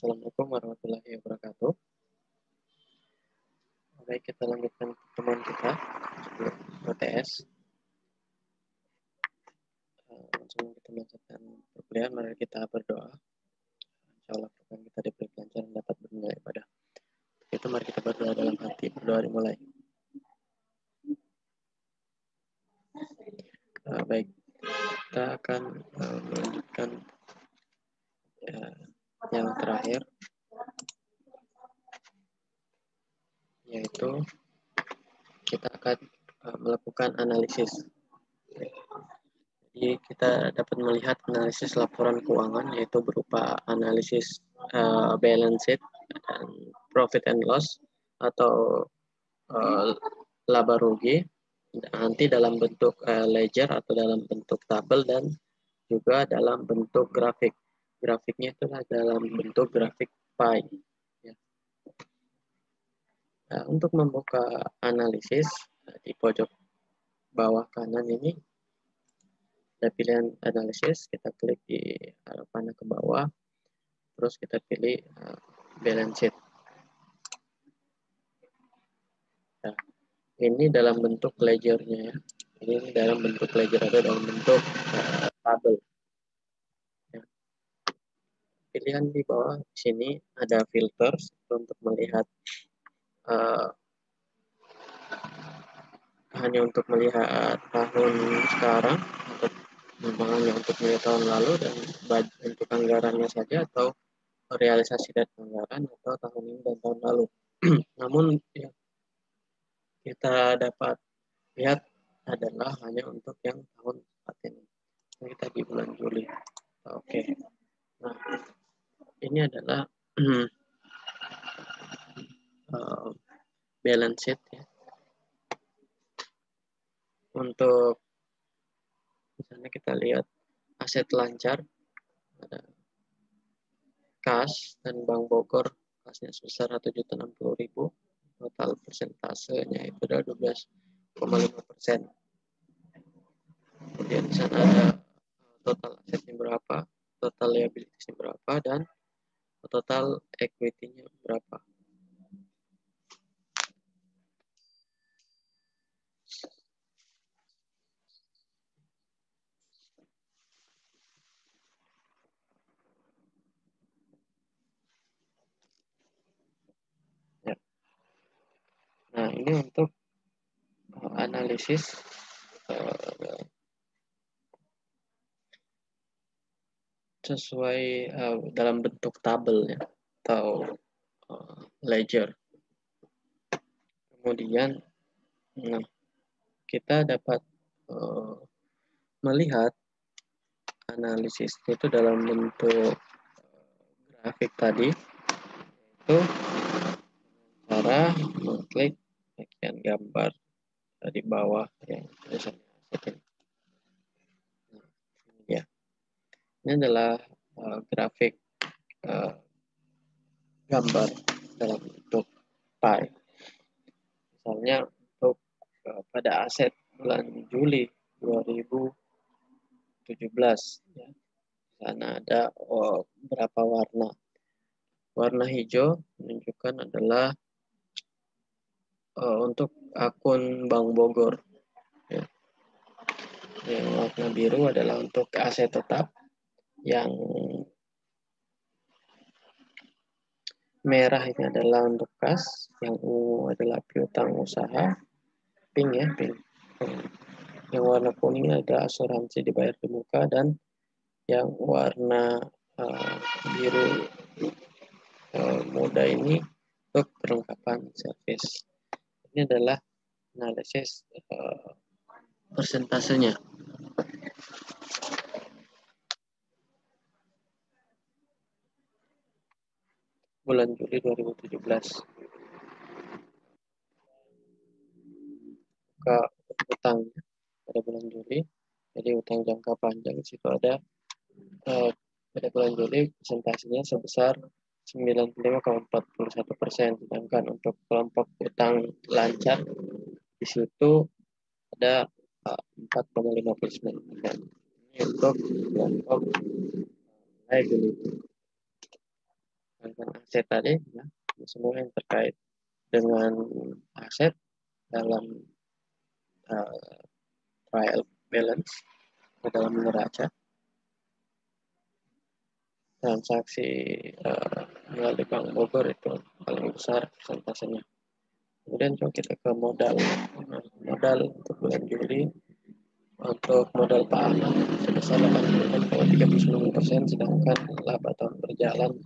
Assalamualaikum warahmatullahi wabarakatuh. Baik, kita lanjutkan pertemuan kita OTS. Langsung kita melanjutkan perkuliahan, mari kita berdoa. Insya Allah program kita diberi kelancaran dapat bernilai ibadah. Itu mari kita berdoa dalam hati, berdoa dimulai. Baik, kita akan melanjutkan yang terakhir, yaitu kita akan melakukan analisis. Jadi kita dapat melihat analisis laporan keuangan, yaitu berupa analisis balance sheet dan profit and loss atau laba rugi, nanti dalam bentuk ledger atau dalam bentuk tabel dan juga dalam bentuk grafik. Grafiknya itulah dalam bentuk grafik pie. Ya. Nah, untuk membuka analisis di pojok bawah kanan ini ada pilihan analisis, kita klik di arah panah ke bawah, terus kita pilih balance sheet. Nah, ini dalam bentuk ledgernya ya. Ini dalam bentuk ledger atau dalam bentuk tabel. Ya. Pilihan di bawah di sini ada filters untuk melihat hanya untuk melihat tahun sekarang atau memang hanya untuk melihat tahun lalu dan untuk anggarannya saja atau realisasi dari anggaran atau tahun ini dan tahun lalu. Namun ya, kita dapat lihat adalah hanya untuk yang tahun saat ini. Kita di bulan Juli. Oke. Nah, ini adalah balance sheet ya. Untuk misalnya kita lihat aset lancar, ada kas dan Bank Bogor, kasnya sebesar 1.060.000, total persentasenya itu adalah 12,5%. Kemudian di sana ada total asetnya berapa, total liabilitiesnya berapa, dan total equity-nya berapa. Ya. Nah, ini untuk analisis sesuai dalam bentuk tabel ya, atau ledger. Kemudian kita dapat melihat analisis itu dalam bentuk grafik tadi, itu cara mengklik bagian gambar di bawah yang tulisannya aset. Ya, ini adalah grafik gambar dalam bentuk pie. Misalnya untuk pada aset bulan Juli 2017 ya. Di sana ada berapa warna. Warna hijau menunjukkan adalah untuk akun Bank Bogor. Ya. Yang warna biru adalah untuk aset tetap. Yang merah ini adalah untuk kas. Yang ungu adalah piutang usaha. Pink ya, pink. Yang warna kuning ada asuransi dibayar di muka, dan yang warna biru muda ini untuk perlengkapan servis. Ini adalah analisis persentasenya. Bulan Juli 2017. Buka utangnya pada bulan Juli. Jadi utang jangka panjang di situ ada pada bulan Juli persentasenya sebesar 95,41%, sedangkan untuk kelompok utang lancar di situ ada 4,59%. Ini untuk kelompok liability. Sedangkan aset tadi ya, semua yang terkait dengan aset dalam uh, trial balance dalam neraca transaksi melalui Bank Bogor itu paling besar persentasenya. Kemudian coba kita ke modal. Nah, modal untuk bulan Juli untuk modal pangan sebesar 86,39%, sedangkan laba tahun berjalan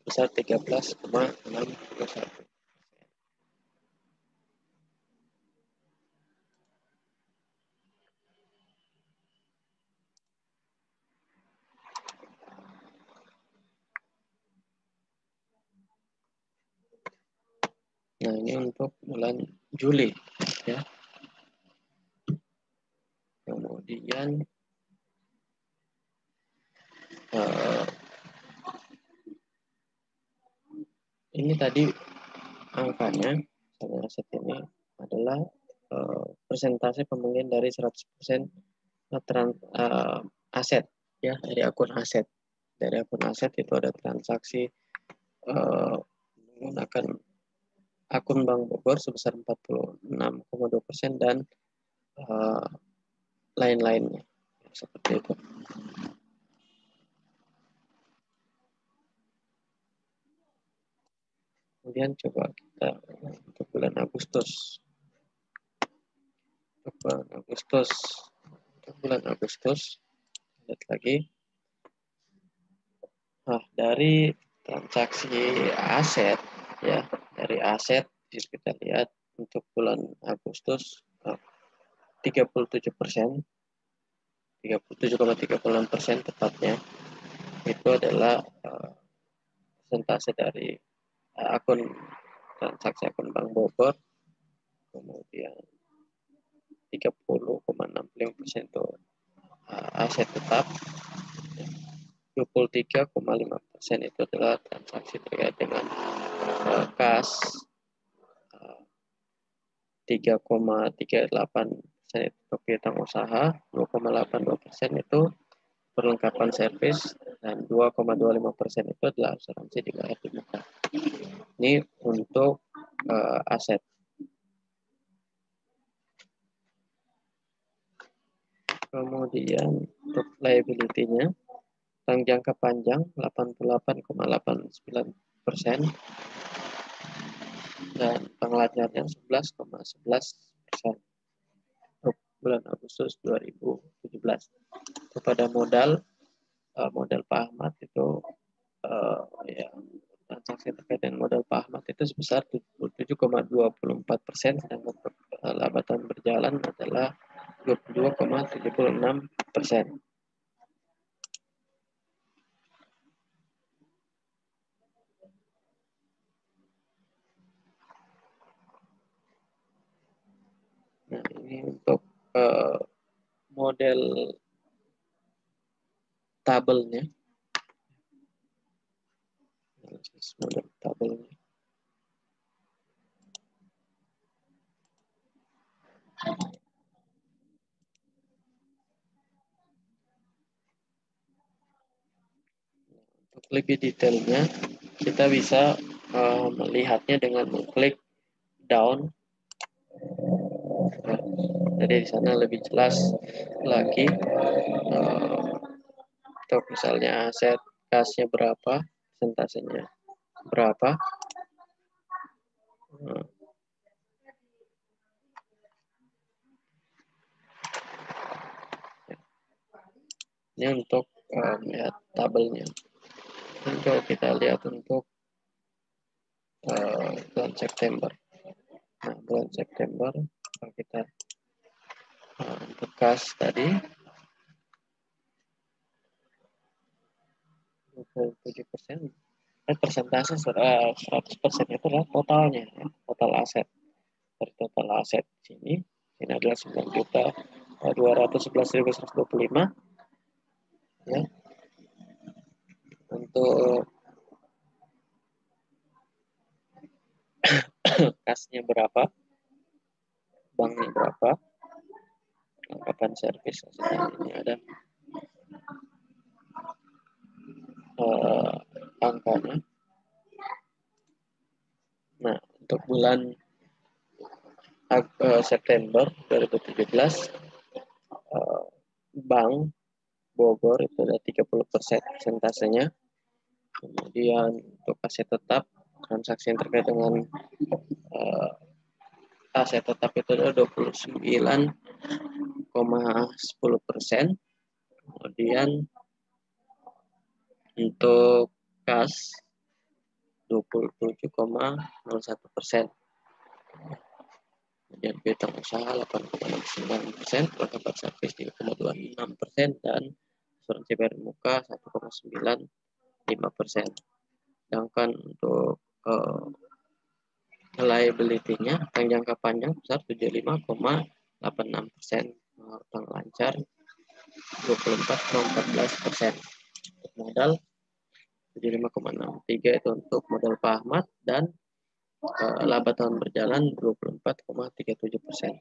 sebesar 13,61. Nah, ini untuk bulan Juli ya. Kemudian uh, ini tadi angkanya sama aset ini adalah persentase pembelian dari 100% aset ya, dari akun aset. Dari akun aset itu ada transaksi menggunakan akun Bank Bogor sebesar 46,2% dan lain-lainnya seperti itu. Kemudian coba kita untuk bulan Agustus. Untuk bulan Agustus, lihat lagi. Nah, dari transaksi aset ya, dari aset kita lihat untuk bulan Agustus 37%, 37,36% tepatnya, itu adalah persentase dari akun transaksi akun Bank Bogor. Kemudian 30,65% itu aset tetap, 23,5% itu adalah transaksi terkait dengan kas, 3,38% itu untuk piutang usaha, 2,82% itu perlengkapan servis, dan 2,25% itu adalah asuransi dibayar di muka. Ini untuk aset. Kemudian untuk liability-nya, utang jangka panjang 88,89% dan pengelajarnya 11,11% untuk bulan Agustus 2017. Kepada modal Pak Ahmad itu ya, transaksi terkait dengan modal Pak Ahmad itu sebesar 77,24%, sedangkan laba tahun berjalan adalah 22,76%. Nah, ini untuk model tabelnya. Model tabelnya. Untuk lebih detailnya, kita bisa melihatnya dengan mengklik down. Nah, jadi di sana lebih jelas lagi untuk misalnya aset kasnya berapa, persentasenya berapa. Ini untuk lihat tabelnya. Untuk kita lihat untuk bulan September. Nah, bulan September kalau kita untuk kas tadi 27%, persentase 100% itu adalah totalnya, ya, total aset. Dari total aset sini adalah 9.211.125 ya. Untuk kasnya berapa, banknya berapa, anggapan servis, ini ada angkanya bulan September 2017, Bank Bogor itu ada 30% persentasenya. Kemudian untuk aset tetap, transaksi yang terkait dengan aset tetap itu ada 29,10%. Kemudian untuk kas 27,01%. Kemudian piutang usaha 8,69%, perangkat servis 3,26%, dan asuransi bayar muka 1,95%. Sedangkan untuk liability-nya utang jangka panjang besar 75,86%, utang lancar 24,14%. Untuk modal 75,63 itu untuk modal Pak Ahmad, dan laba tahun berjalan 24,37%.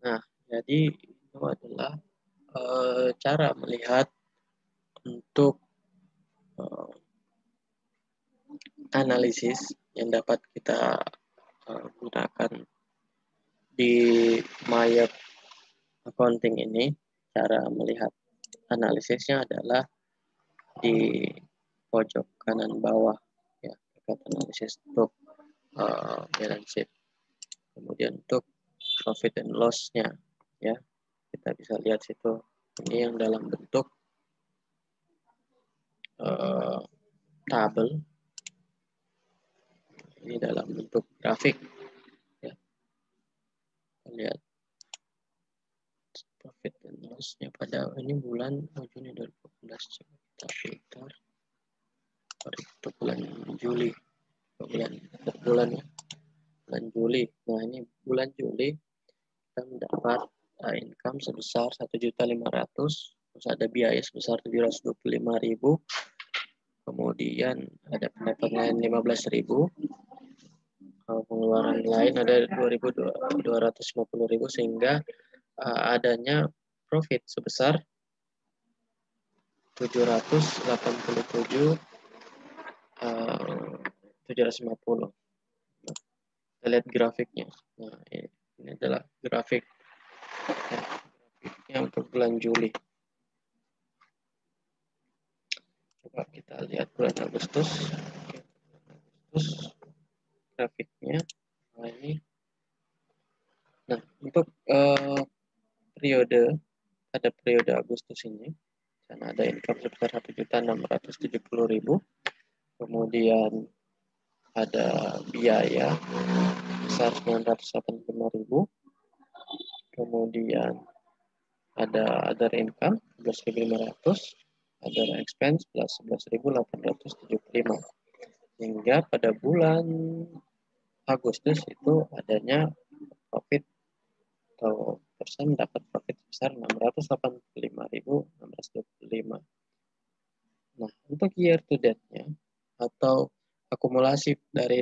Nah, jadi itu adalah cara melihat untuk analisis yang dapat kita gunakan di Maya Accounting ini. Cara melihat analisisnya adalah di pojok kanan bawah, ya, terkait analisis untuk balance sheet. Kemudian untuk profit and loss-nya, ya, kita bisa lihat situ. Ini yang dalam bentuk tabel, ini dalam bentuk grafik, ya. Lihat profit and loss-nya pada ini bulan Juni 2018. Coba kita filter untuk bulan Juli, bulan ya, bulan Juli. Nah, ini bulan Juli kita mendapat income sebesar 1.500.000, terus ada biaya sebesar 725.000, kemudian ada pendapatan lain 15.000, pengeluaran lain ada 2.250.000, sehingga adanya profit sebesar 787.750. Kita lihat grafiknya. Nah, ini adalah grafik, ya, grafiknya untuk bulan Juli. Coba kita lihat bulan Agustus. Grafiknya. Nah, ini. Nah, untuk pada periode Agustus ini, karena ada income sebesar 1.670.000, kemudian ada biaya besar 985.000, kemudian ada other income 11.500, other expense plus 11.875, hingga pada bulan Agustus itu adanya profit atau persen dapat profit sebesar 685.625. Nah, untuk year to date-nya atau akumulasi dari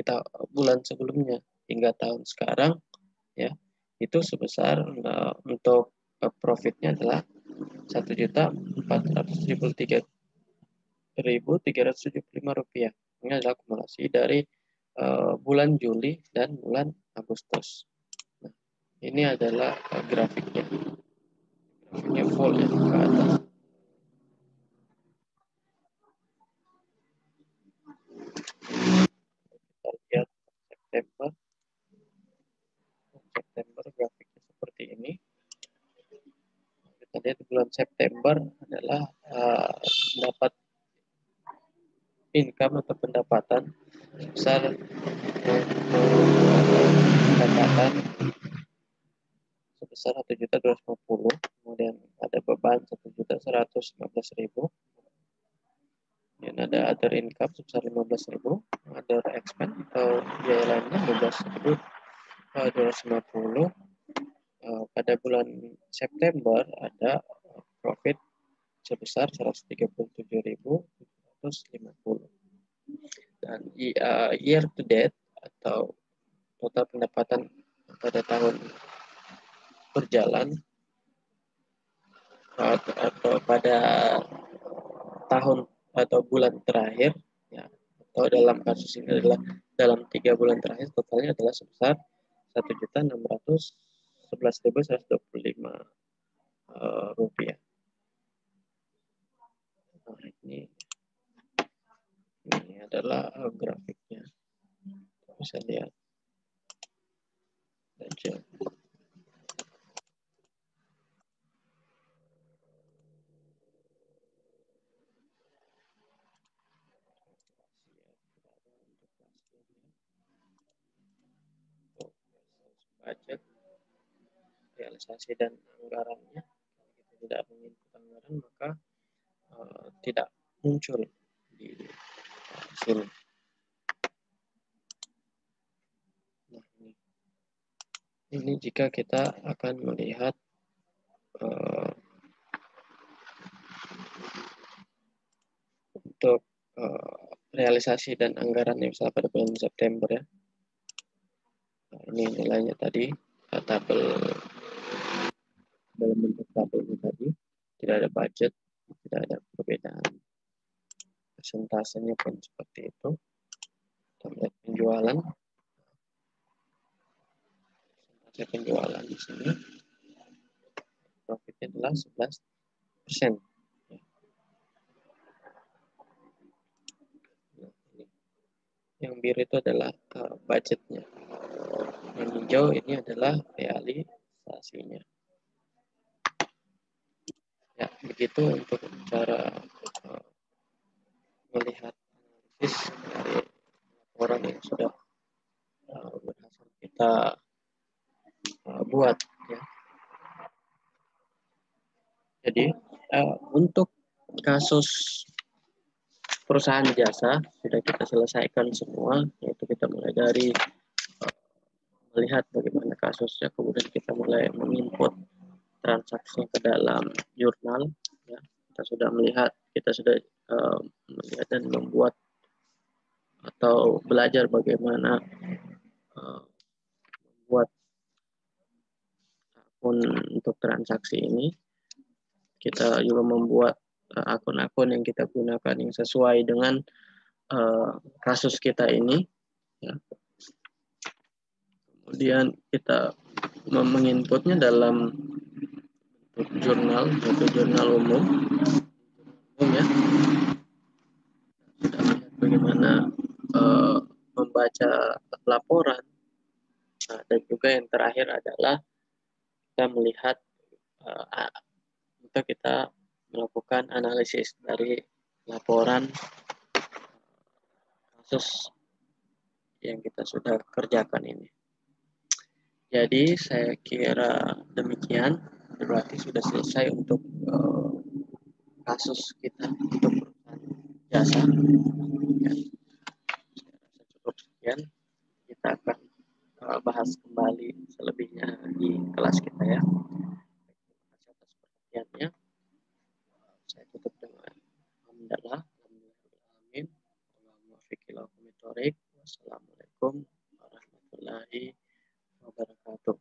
bulan sebelumnya hingga tahun sekarang, ya, itu sebesar untuk profitnya adalah 1.473.375 rupiah. Ini adalah akumulasi dari bulan Juli dan bulan Agustus. Nah, ini adalah grafiknya. Grafiknya full, ya, ke atas. Kita lihat September grafiknya seperti ini. Kita lihat bulan September adalah dapat income atau pendapatan sebesar sebesar 1.250.000, kemudian ada beban 1.115.000, dan ada other income sebesar 15.000, other expense atau biaya lainnya 12.250. Pada bulan September ada profit sebesar 137.750, dan year to date atau total pendapatan pada tahun berjalan atau pada tahun atau bulan terakhir, ya, atau dalam kasus ini adalah dalam 3 bulan terakhir, totalnya adalah sebesar 1.611.125 rupiah. Nah, ini adalah grafiknya, bisa lihat aja. Budget, realisasi dan anggarannya. Kalau kita tidak menginput anggaran, maka tidak muncul di sini. Nah, ini jika kita akan melihat untuk realisasi dan anggarannya misalnya pada bulan September, ya. Nah, ini nilainya tadi, tabel dalam bentuk tabel ini tadi, tidak ada budget, tidak ada perbedaan persentasenya pun seperti itu. Kita lihat penjualan, penjualan di sini profitnya adalah 11%. Nah, yang biru itu adalah budgetnya, yang hijau ini adalah realisasinya. Ya, begitu untuk cara melihat analisis dari laporan yang sudah berhasil kita buat, ya. Jadi untuk kasus perusahaan jasa sudah kita selesaikan semua, yaitu kita mulai dari melihat bagaimana kasusnya, kemudian kita mulai menginput transaksi ke dalam jurnal, ya. Kita sudah melihat dan membuat atau belajar bagaimana membuat akun untuk transaksi ini. Kita juga membuat akun-akun yang kita gunakan yang sesuai dengan kasus kita ini, ya. Kemudian kita menginputnya dalam jurnal, yaitu jurnal umum, ya. Kita lihat bagaimana membaca laporan. Nah, dan juga yang terakhir adalah kita melihat untuk kita melakukan analisis dari laporan kasus yang kita sudah kerjakan ini. Jadi saya kira demikian, berarti sudah selesai untuk kasus kita untuk perusahaan jasa. Ya, cukup sekian, kita akan bahas kembali selebihnya di kelas kita, ya. Terima kasih atas perhatiannya. Saya tutup dengan alhamdulillah, alamin. Wassalamualaikum warahmatullahi wabarakatuh.